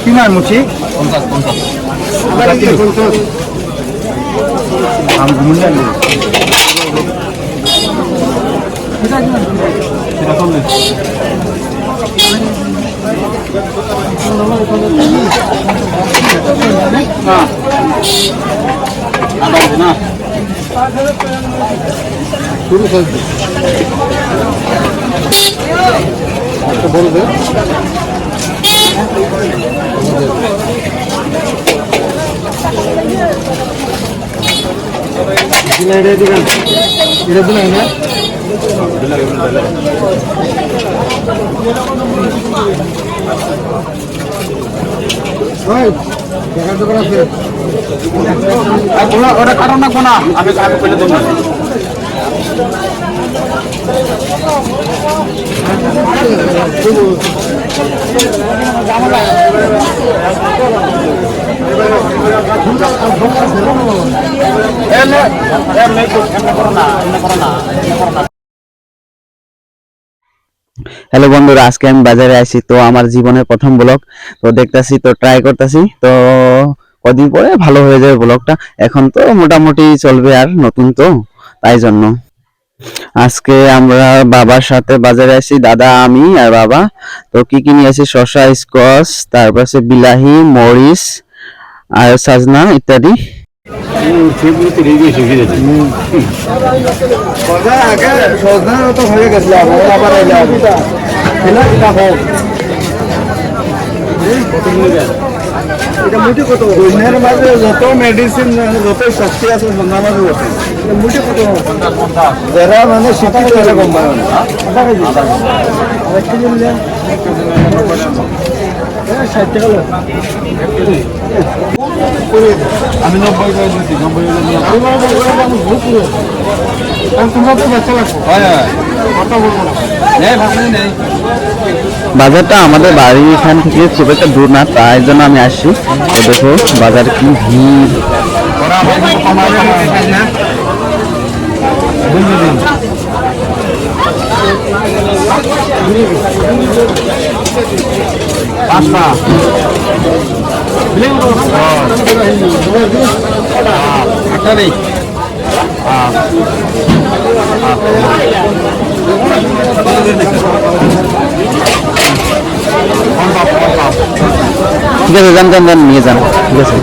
কিমান মুচি 50 আম ঘুমুন্ডা নেই সেটা কমলে না আদা না শুরু করতে একটা বলবে এটা দিবেন এটা দিবেন না ওটা কারণ না কোনা আমি ফেলে দেবো হ্যালো বন্ধুরা, আজকে আমি বাজারে আসি। তো আমার জীবনের প্রথম ব্লগ তো দেখতেছি, তো ট্রাই করতেছি। তো কদিন পরে ভালো হয়ে যাবে ব্লগটা। এখন তো মোটামুটি চলবে, আর নতুন তো তাই জন্য আজকে আমরা বাবার সাথে বাজারে আসি, দাদা, আমি আর বাবা। তো কি কি নিয়ে আসি? শসা, স্কোয়াশ, তারপর বিলাহি, মরিচ আর সাজনা ইত্যাদি। এটা মুঠি কত? দুনিয়ার মাঝে যত মেডিসিন যত শক্তি আছে সন্ধ্যা মাঝে বসে মুঠি কত? যারা মানে শিক্ষিত তারা কম পায় না। আমি 90 করে দিচ্ছি। 90 তোমরা তো বাচ্চা লাগবো। কত বলবো নেই। বাজারটা আমাদের বাড়ির এখান থেকে খুব একটা দূর না, তাই জন্য আমি আসছি। তো দেখো বাজারে কি ভিড়। ঠিক আছে, যান যান যান, নিয়ে যান। ঠিক আছে,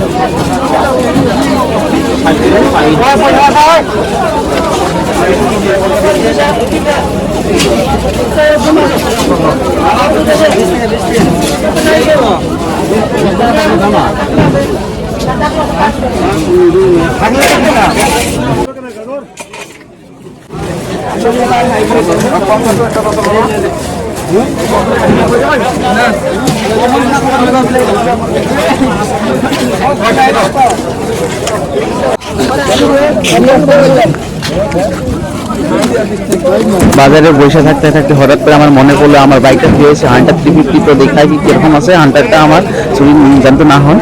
বাজারে বসে থাকতে থাকতে হঠাৎ করে আমার মনে পড়লো আমার বাইকটা পেয়েছে হান্টার 350। তো দেখাই কি কিরকম আছে হান্টারটা, আমার চুরি জানতে না হয়।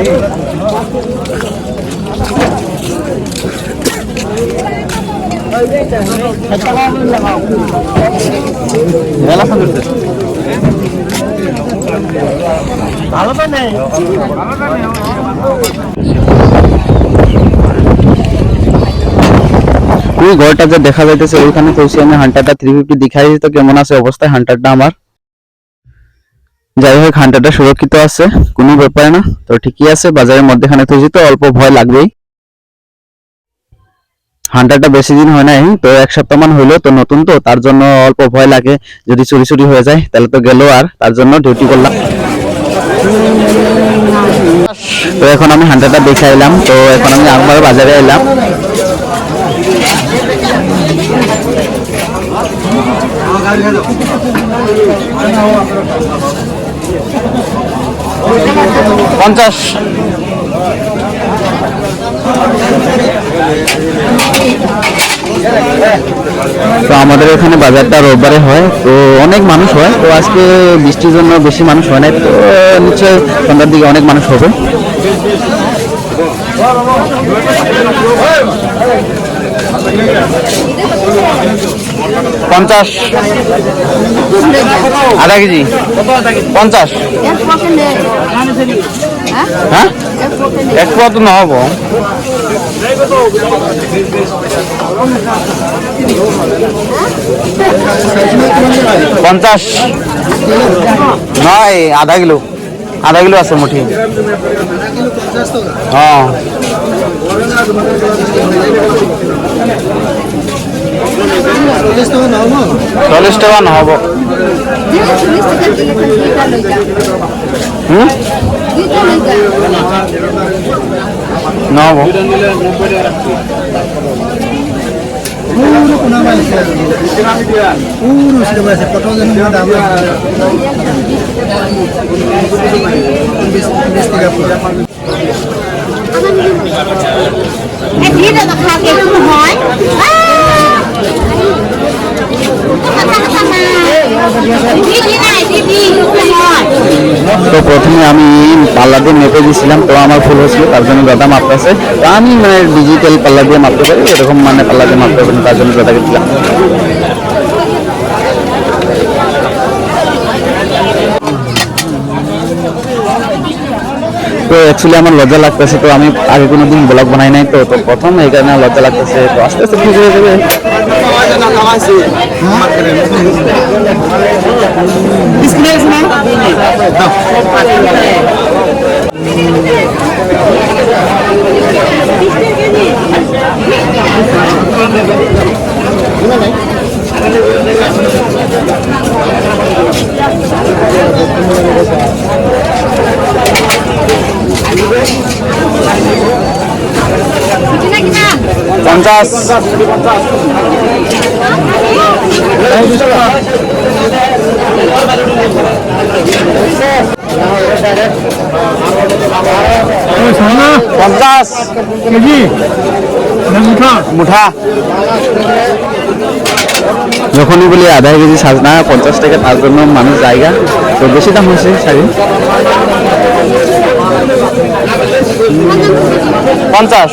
ওই ঘরটা যে দেখা যাইতেছে ওইখানে পৌঁছে আমি হান্টারটা 350 দেখাই। তো কেমন আছে অবস্থায় হান্টারটা আমার? যাই হোক, হান্টারটা সুরক্ষিত আছে, কোনো ব্যাপার না। তো ঠিকই আছে, বাজারের মধ্যেখানে তো যেহেতু অল্প ভয় লাগবেই। হান্টারটা বেশি দিন হয় নাই, তো 1 সপ্তাহ মান হইলো, তো নতুন তো তার জন্য অল্প ভয় লাগে। যদি চুরি চুরি হয়ে যায় তাহলে তো গেল, আর তার জন্য ডিউটি করলাম। তো এখন আমি হান্টারটা দেখে এলাম। তো এখন আমি আবার বাজারে এলাম। পঞ্চাশ। তো আমাদের এখানে বাজারটা রোববারে হয়, তো অনেক মানুষ হয়। তো আজকে বৃষ্টির জন্য বেশি মানুষ হয় না, তো নিশ্চয় সন্ধ্যার দিকে অনেক মানুষ হবে। পঞ্চাশ, আধা কেজি 50। হ্যাঁ এক পোয়া তো নহব পঞ্চাশ নয় আধা কিলো আছে মুঠি হ্যাঁ চল্লিশ টাকা নহব নহব তো প্রথমে আমি পাল্লা দিয়ে মেপে দিয়েছিলাম, তো আমার ভুল হয়েছিল, তার জন্য দাদা মাপতেছে। তো আমি মানে ডিজিটাল পাল্লা দিয়ে মাপতে পারি, এরকম মানে পাল্লা দিয়ে মাপতে পারি, তার জন্য দাদাকে দিলাম। তো অ্যাকচুয়ালি আমার লজ্জা লাগতেছে, তো আমি আগে কোনোদিন ব্লগ বানাই নাই, তো প্রথম এই কারণে লজ্জা লাগতেছে। তো আস্তে আস্তে ঠিক হয়ে যাবে। পঞ্চাশ পঞ্চাশ কেজি মুঠা যখনই বলি আধা কেজি সাজনা 50 টাকা, তার জন্য মানুষ জায়গা তো বেশি দাম হয়েছে শাড়ি। 50 50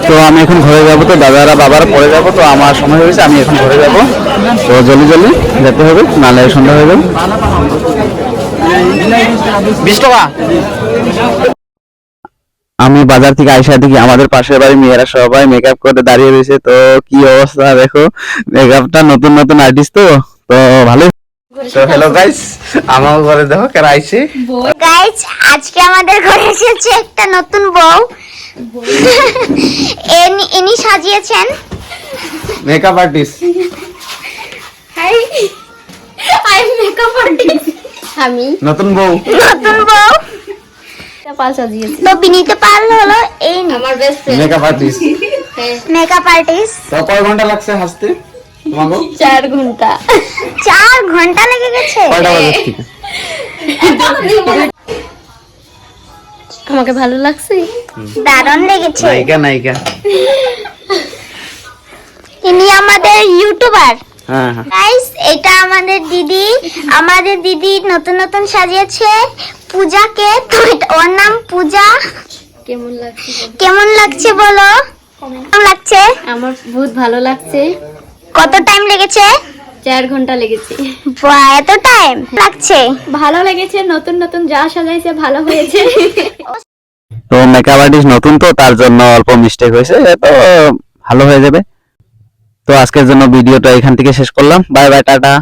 তো আমি এখন ঘরে যাবো, তো দাদারা বাবারা পরে যাবো, তো আমার সময় হয়েছে, আমি এখন ঘরে যাবো। তো জলদি জলদি যেতে হবে, নাহলে সন্ধ্যা হয়ে যাবে। 20 টাকা। আমি বাজার থেকে আইসা দেখি আমাদের পাশের বাড়ি মেয়েরা সবাই মেকআপ করে দাঁড়িয়ে রয়েছে। তো কি অবস্থা দেখো, মেকআপটা নতুন নতুন আর্টিস্ট, তো ভালো। তো হ্যালো গাইস, আমার ঘরে দেখো কারা আইছে। গাইস আজকে আমাদের ঘরে এসেছে একটা নতুন বউ। ইনি সাজিয়েছেন makeup artist. Hi I makeup artist. আমি নতুন বউ পাল সাজিয়েছি। তো বিনীত পাল হলো এই আমার best friend makeup artist. Makeup artist. তো কয় ঘন্টা লাগছে হাসতে তোমাকে? 4 ঘন্টা। 4 ঘন্টা লেগে গেছে। কয়টা বাজে থেকে? আমাকে ভালো লাগছে, দারুণ লেগেছে। নায়িকা ইনি আমাদের ইউটিউবার। হ্যাঁ গাইস এটা আমাদের দিদি নতুন নতুন সাজিয়েছে পূজাকে। তো ওর নাম পূজা। কেমন লাগছে বলো? কেমন লাগছে? আমার বহুত ভালো লাগছে। কত টাইম লেগেছে? 4 ঘন্টা লেগেছে। বাহ, এত টাইম লাগছে? ভালো লেগেছে, নতুন নতুন যা সাজাইছে ভালো হয়েছে। তো মেকআপ আর্টিস্ট নতুন, তো তার জন্য অল্প মিস্টেক হয়েছে, তো ভালো হয়ে যাবে। তো আজকের জন্য ভিডিওটা এখান থেকে শেষ করলাম। Bye bye, tata.